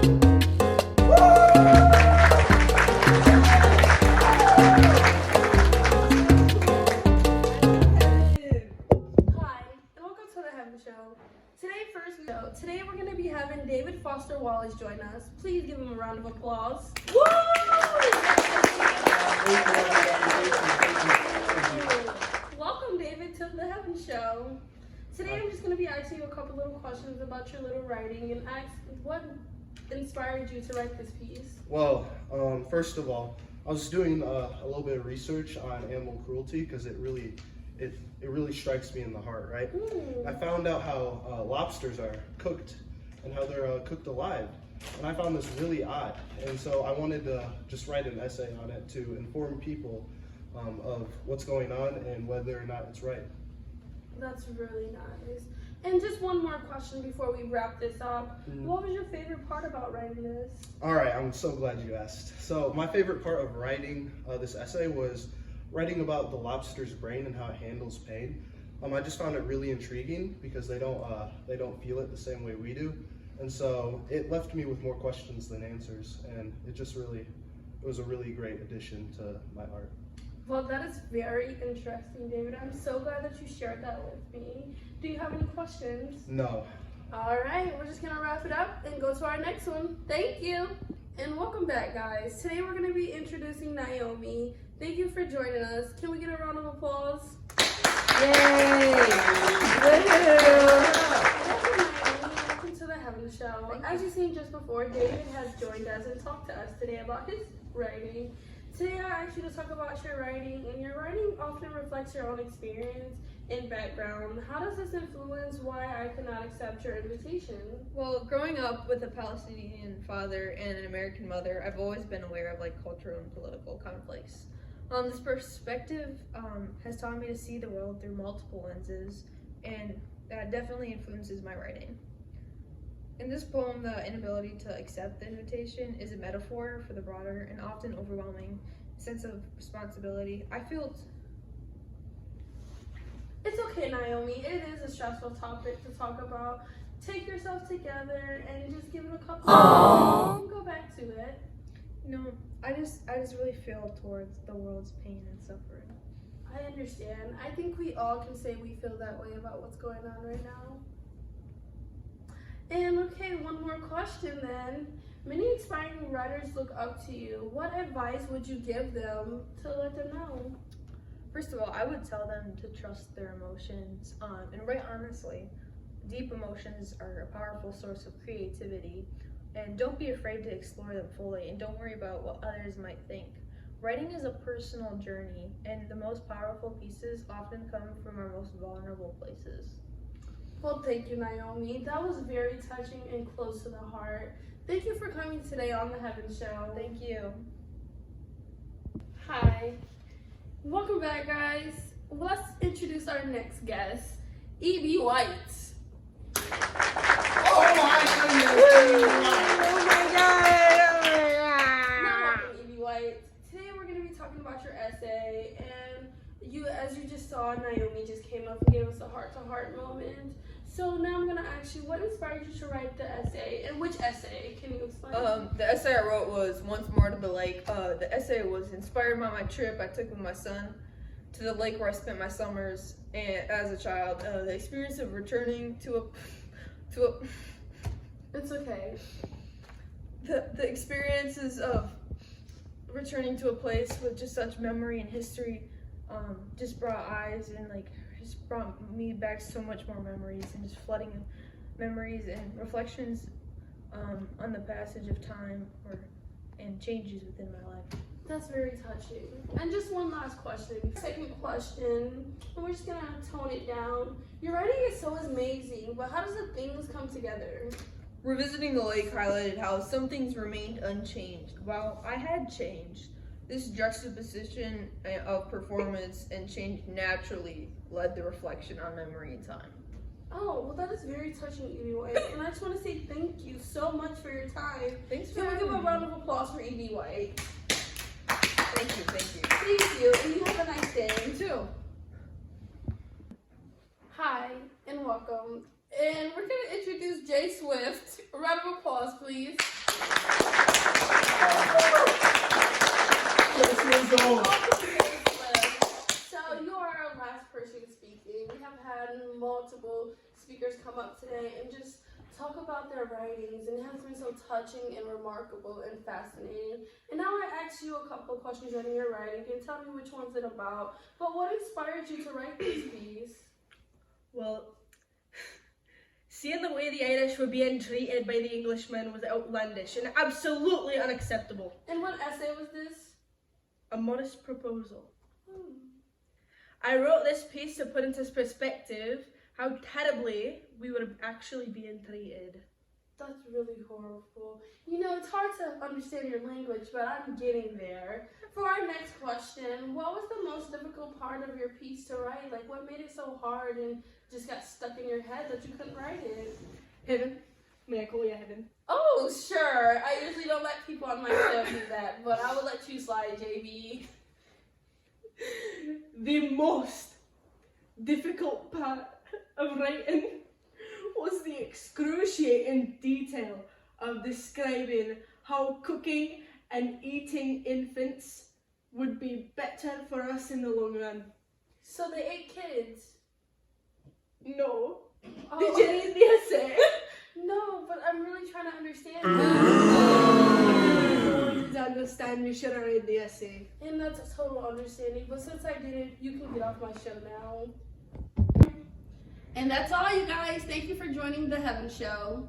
Today we're going to be having David Foster Wallace join us. Please give him a round of applause. Woo! Welcome, David, to the Heaven Show. Today I'm just going to be asking you a couple little questions about your little writing and ask what inspired you to write this piece. Well, first of all, I was doing a little bit of research on animal cruelty because it really strikes me in the heart, right? I found out how lobsters are cooked and how they're cooked alive, and I found this really odd. And so I wanted to just write an essay on it to inform people of what's going on and whether or not it's right. That's really nice. And just one more question before we wrap this up. What was your favorite part about writing this? All right, I'm so glad you asked. So my favorite part of writing this essay was writing about the lobster's brain and how it handles pain. I just found it really intriguing because they don't feel it the same way we do, and so it left me with more questions than answers, and it was a really great addition to my art. Well, that is very interesting, David. I'm so glad that you shared that with me. Do you have any questions? No. All right, we're just gonna wrap it up and go to our next one. Thank you, and welcome back, guys. Today we're gonna be introducing Naomi. Thank you for joining us. Can we get a round of applause? Yay! Welcome to the Heaven Show. As you've seen just before, David has joined us and talked to us today about his writing. Today I asked you to talk about your writing, and your writing often reflects your own experience and background. How does this influence why I cannot accept your invitation? Well, growing up with a Palestinian father and an American mother, I've always been aware of cultural and political conflicts. This perspective has taught me to see the world through multiple lenses, and that definitely influences my writing. In this poem, the inability to accept the invitation is a metaphor for the broader and often overwhelming sense of responsibility I feel. It's okay, Naomi. It is a stressful topic to talk about. Take yourself together and just give it a couple of minutes and go back to it. I just really feel towards the world's pain and suffering. I understand. I think we all can say we feel that way about what's going on right now. And okay, one more question then. Many inspiring writers look up to you. What advice would you give them to let them know? First of all, I would tell them to trust their emotions and write honestly. Deep emotions are a powerful source of creativity, and don't be afraid to explore them fully, and don't worry about what others might think. Writing is a personal journey, and the most powerful pieces often come from our most vulnerable places. Well, thank you, Naomi. That was very touching and close to the heart. Thank you for coming today on the Heaven Show. Thank you. Hi. Welcome back, guys. Let's introduce our next guest, E.B. White. Oh my Now, welcome, E.B. White. Today we're going to be talking about your essay, and as you just saw, Naomi just came up and gave us a heart-to-heart moment. So now I'm going to ask you, what inspired you to write the essay, and which essay? Can you explain? The essay I wrote was Once More to the Lake. The essay was inspired by my trip I took with my son to the lake where I spent my summers as a child. The experience of returning to a It's okay. The experiences of returning to a place with just such memory and history just brought just brought me back so much more memories, and just flooding memories and reflections on the passage of time and changes within my life. That's very touching. And just one last question. Second question, and we're just gonna tone it down. Your writing is so amazing, but how does the things come together? Revisiting the lake highlighted how some things remained unchanged, while I had changed. This juxtaposition of performance and change naturally led the reflection on memory and time. Oh, well, that is very touching, E.B. White. And I just want to say thank you so much for your time. Thanks for Can we having give a me. round of applause for E.B. White? Thank you. Thank you, and you have a nice day. You too. Hi, and welcome. And we're going to introduce Jay Swift. A round of applause, please. So you are our last person speaking. We have had multiple speakers come up today and just talk about their writings, and it has been so touching and remarkable and fascinating. And now I ask you a couple of questions on your writing. You can tell me which one's it about. But what inspired you to write this piece? Well, seeing the way the Irish were being treated by the Englishmen was outlandish and absolutely unacceptable. And what essay was this? A modest proposal. I wrote this piece to put into perspective how terribly we were actually being treated. That's really horrible. You know, it's hard to understand your language, but I'm getting there. For our next question, what was the most difficult part of your piece to write? Like, what made it so hard and just got stuck in your head that you couldn't write it? Heaven. May I call you Heaven? Oh, sure. I usually don't let people on my show do that, but I will let you slide, JB. The most difficult part of writing was the excruciating detail of describing how cooking and eating infants would be better for us in the long run. So they ate kids? No. Oh. Did you read the essay? No, but I'm really trying to understand To understand, you should have read the essay. And that's a total understanding, but since I did it, you can get off my show now. And that's all, you guys. Thank you for joining the Heaven Show.